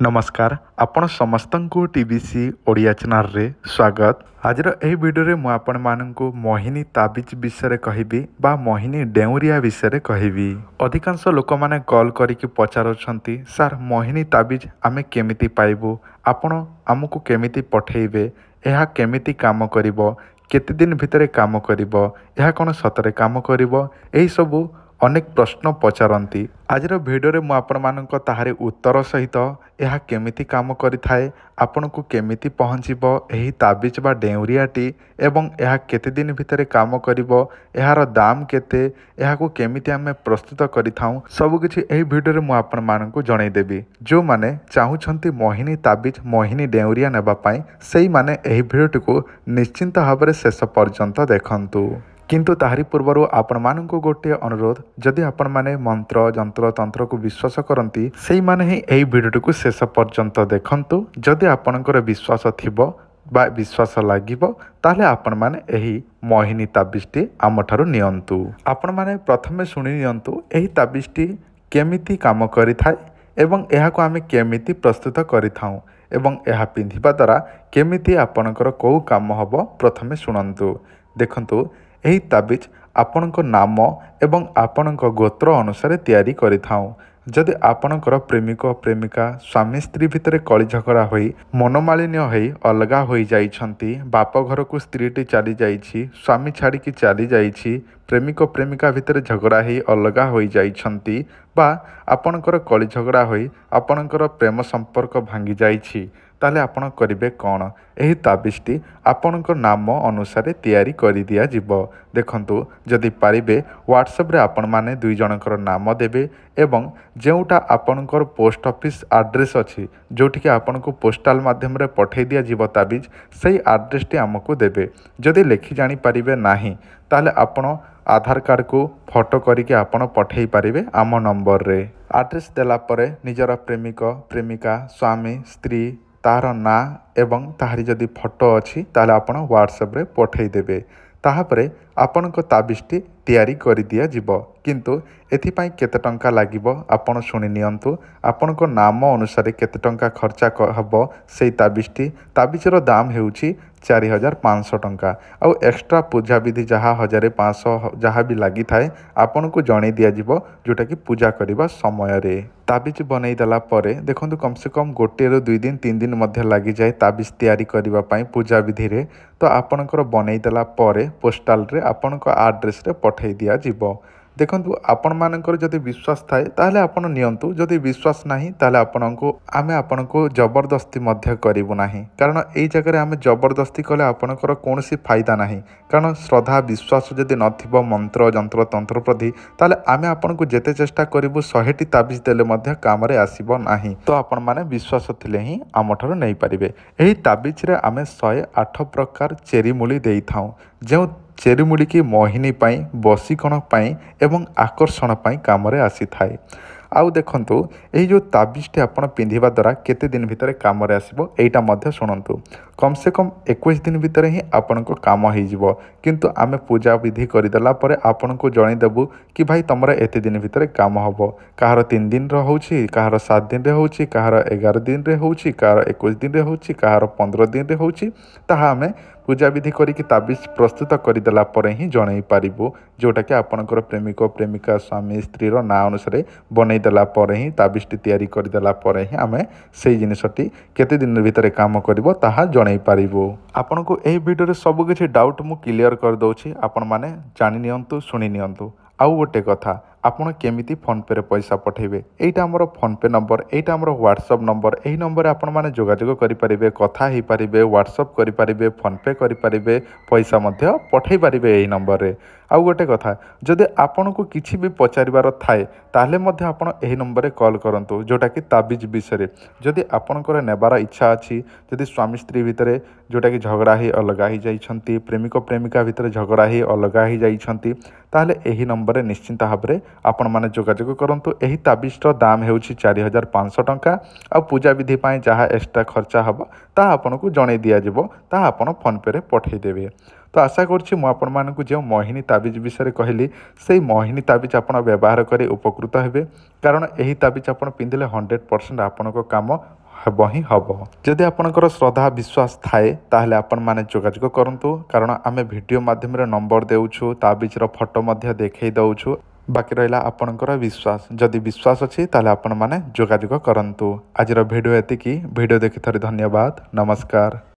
नमस्कार आपण समस्त को टीबीसी ओडिया चैनल रे स्वागत। आज यही वीडियो में आपण मानू मोहिनी ताबिज विषय कहबी बा मोहिनी डेउरिया विषय कहबी। अधिकांश लोक मैंने कॉल करके पचारुछंती सार मोहिनी ताबिज आमे केमिति पाइबू, आपण आमको केमिति पठेइबे, यह केमिति काम करिवो, केते दिन भितर काम करिवो, यह कोन सतरे काम करिवो, एही सबू अनेक प्रश्न पचारती। आज भिडियो में आपण मानक ताहारी उत्तर सहित यह केमिति काम करिथाए, आपण को केमिति पहुँचबो एही ताबिज बा डेउरियाटी एवं यह केते दिन भितर काम करिवो, यार दाम केते, यह को केमिति आमे प्रस्तुत करिथाऊ सब किछि एही भिडियो में आपण मानक जणैदेबी। जो माने चाहुछंती मोहिनी ताबिज मोहिनी डेउरिया नेबा पई सेही माने एही भिडियोटी को निश्चिंत भाव शेष पर्यंत देखंतु। किंतु ताहारी पूर्वर आपण मानक गोटे अनुरोध, जदि आपण माने मंत्र जंत्र तंत्र को विश्वास करती से माने ही एही भिडियो को शेष पर्यंत देखंतु। जदि आपणकर विश्वास थिबो बा विश्वास लागिबो ताहले आपण माने एही मोहिनी ताबिजटी आमठारु नियंतु। आपण माने प्रथमे सुनि नियंतु एही ताबिजटी केमिति काम करिथाय एवं एहा को आमे केमिति प्रस्तुत करिथाऊ एवं एहा पिंधिबा द्वारा केमिति आपणकर को काम हबो प्रथमे सुनंतु। देखंतु एही ताबिज आपणक नाम एवं आपणक गोत्र अनुसार तैयारी करिथाऊ। जदि आपणकर प्रेमिक प्रेमिका स्वामी स्त्री भितर कली झगड़ा होई मनोमालिन्य होई अलगा होई जाइछंती, बाप घर को स्त्रीटी चली जाइछि, स्वामी छाड़ी की चली जाइछि, प्रेमिक प्रेमिका भितर झगड़ा होई अलगा होई जाइछंती बा आपणकर कली झगड़ा होई आपणकर प्रेम संपर्क भांगी जाइछि, ताले आपण करिवे कौन? एही ताबिजटी आपणकर नाम अनुसार तैयारी करि दिया जिवो। देखंतु जदि पारिबे व्हाट्सएप रे आपण माने दुई जनकर नाम देबे एवं जेउटा आपणकर पोस्ट ऑफिस एड्रेस अछि जोठी कि आपनको पोस्टाल माध्यम रे पठै दिया जिवो ताबिज, सेही एड्रेसटी हमको देबे। जदि लेखि जानि पारिबे नाही ताले आपण आधार कार्ड को फोटो करके आपण पठै पारिबे आम नंबर रे। एड्रेस देला परे निजर प्रेमिक प्रेमिका स्वामी स्त्री तार ना एवं ताहारी जदि फोटो अच्छी ताले आपण व्हाट्सएप रे पठै देबे। ताहापरे आपणको ताबिजटी तैयारी करि दिया जिवो। किंतु एथिपाई केते टंका लागिबो आपण सुनि नियंतु। आपणको नाम अनुसार केते टंका खर्चा हबो सेही ताबिजर दाम हेउची 4500 टंका। आउ एक्स्ट्रा पूजा विधि जहाँ 1500 जहाँ भी लगी थाए आपन को जणै दिया जिवो, जोटा कि पूजा करबा समय रे। ताबिज बनै देला परे देखंतु कम से कम गोटे रो 2 दिन 3 दिन मध्य लगी जाए ताबिज तैयारी करबा पई पूजा विधि रे। तो आपनकर बनै देला परे पोस्टाल रे आपनक एड्रेस रे पठै दिया जिवो। देखंतु आपण मानकर जदि विश्वास थाए ताहले आपण नियंतु, जदि विश्वास नाही ताहले आपनको जबरदस्ती मध्य करिवु नाही, कारण एई जगह आमे जबरदस्ती कले आपणकर कोनोसी फायदा नाही। कारण श्रद्धा विश्वास जदि नथिबो मंत्र जंत्र तंत्र प्रति ताहले आमे आपनको जेते चेष्टा करिवु 100टी ताबिज देले मध्य काम रे आसीबो नाही। तो आपण माने विश्वास थिले ही आमठारु नै पारिबे। एही ताबिज रे आमे 108 प्रकार चेरी मूली देई थाउ, जे चेरी मूली की मोहिनी पाई बसीकण पाई एवं आकर्षण पाई काम रे आसी थाए। आउ देखंतु एही जो ताबिजटी आपण पिंधिबा द्वारा केते दिन भितर काम रे आसीबो एटा मध्य सुनंतु। कम से कम 21 दिन भितर ही आपनको काम हो जिवो। किंतु आमे पूजा विधि करदेला परे आपनको जणै देबु कि भाई तमरा एते दिन भितर काम हबो। काहर 3 दिन रे होउची, काहर 7 दिन रे होउची, काहर 11 दिन रे होउची, काहर 21 दिन रे होउची, काहर 15 दिन रे होउची। ताहा आमे पूजा विधि करिक ताबिज प्रस्तुत करदेला परे ही जणै पारिबु, जोटा कि आपणकर प्रेमिक प्रेमिका स्वामी स्त्री रो ना अनुसार बनै देला परे ही ताबिजटी तैयारी करदेला परे ही आमे सेही जिनिसटी केते दिन भितर काम करिवो ताहा जणै पारिबु। आपनको एही वीडियो रे सब किछि डाउट मु क्लियर कर दउछि, आपण माने जानि नियंतु सुनि नियंतु। आउ गोटे कथा, आपण केमिति फोन पे रे पैसा पठेबे, एटा हमर फोन पे नंबर, एटा हमर व्हाट्सएप नंबर। एही नंबर आपण माने जोगाजोग करि परिबे, कथा हेई परिबे, व्हाट्सएप करि परिबे, फोन पे करि परिबे, पैसा मध्य पठेई परिबे एही नंबर रे। आउ गोटे कथा, जदि आपण को किछि भी पचारिबार थाए ताहले मध्य आपण एही नंबर रे कॉल करंतु, जोटा कि ताबिज विषय। जदि आपणकर नेबार इच्छा अछि, जदि स्वामी स्त्री भितरे जोटा कि झगड़ा ही अलगा ही जाइछंती, प्रेमिक प्रेमिका भितरे झगड़ा ही अलगा ही जाइछंती, ताहले एही नंबर रे निश्चिंत भाबरे आपण माने जोगाजोग करंतु। एही ताबिजर दाम हेउछि 4500 टंका। आ पूजा विधि पाए जहाँ एक्स्ट्रा खर्चा हबो ता आपनको जणै दिया जिवो, ता आपण फोन पे रे पठै देबे। तो आशा करछि मु आपण मानकु जो मोहिनी ताबिज विषय कहली से मोहिनी ताबिज आपण व्यवहार करे उपकृत हेबे, कारण एही ताबिज आपण पिंधिले 100% आपनको काम ହେବ ହିଁ ହେବ। ଯଦି ଆପଣଙ୍କର ଶ୍ରଦ୍ଧା ବିଶ୍ୱାସ ଥାଏ ତାହେଲେ ଆପଣମାନେ ଯୋଗାଯୋଗ କରନ୍ତୁ, କାରଣ ଆମେ ଭିଡ଼ିଓ ମାଧ୍ୟମରେ ନମ୍ବର ଦେଉଛୁ, ତାବିଜର ଫଟୋ ମଧ୍ୟ ଦେଖାଇ ଦେଉଛୁ। ବାକି ରହିଲା ଆପଣଙ୍କର ବିଶ୍ୱାସ। ଯଦି ବିଶ୍ୱାସ ଅଛି ତାହେଲେ ଆପଣମାନେ ଯୋଗାଯୋଗ କରନ୍ତୁ। ଆଜିର ଭିଡ଼ିଓ ଏତିକି। ଭିଡ଼ିଓ ଦେଖିଥିବାରୁ ଧନ୍ୟବାଦ। ନମସ୍କାର।